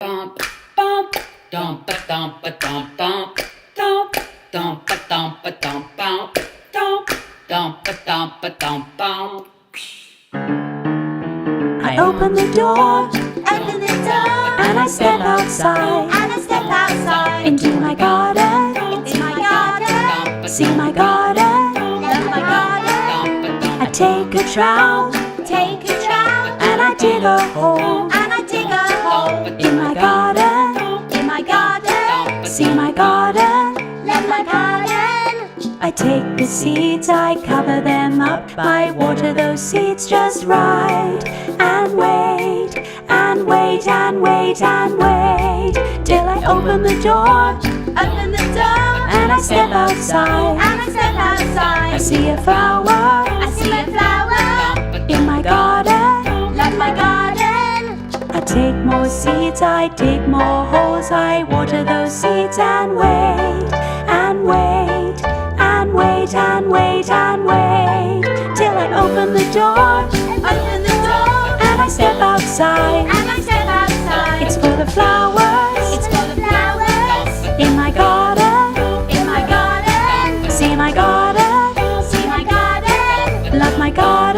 Bump, bump, dump, dump, dump, bump, dump, dump, dump, dump, bump, dump, dump, dump, dump, bump. I open the door, and I step outside, into my garden, see my garden. I take a trowel, and I dig a hole, in my garden, see my garden. I take the seeds, I cover them up, I water those seeds just right, and wait, and wait, and wait, and wait, till I open the door, and I step outside, I see a flower, in my garden. I take more seeds, I dig more holes, I water those seeds and wait, and wait, and wait, and wait, and wait, till I open the door, and I step outside, it's full of flowers, in my garden, see my garden, love my garden.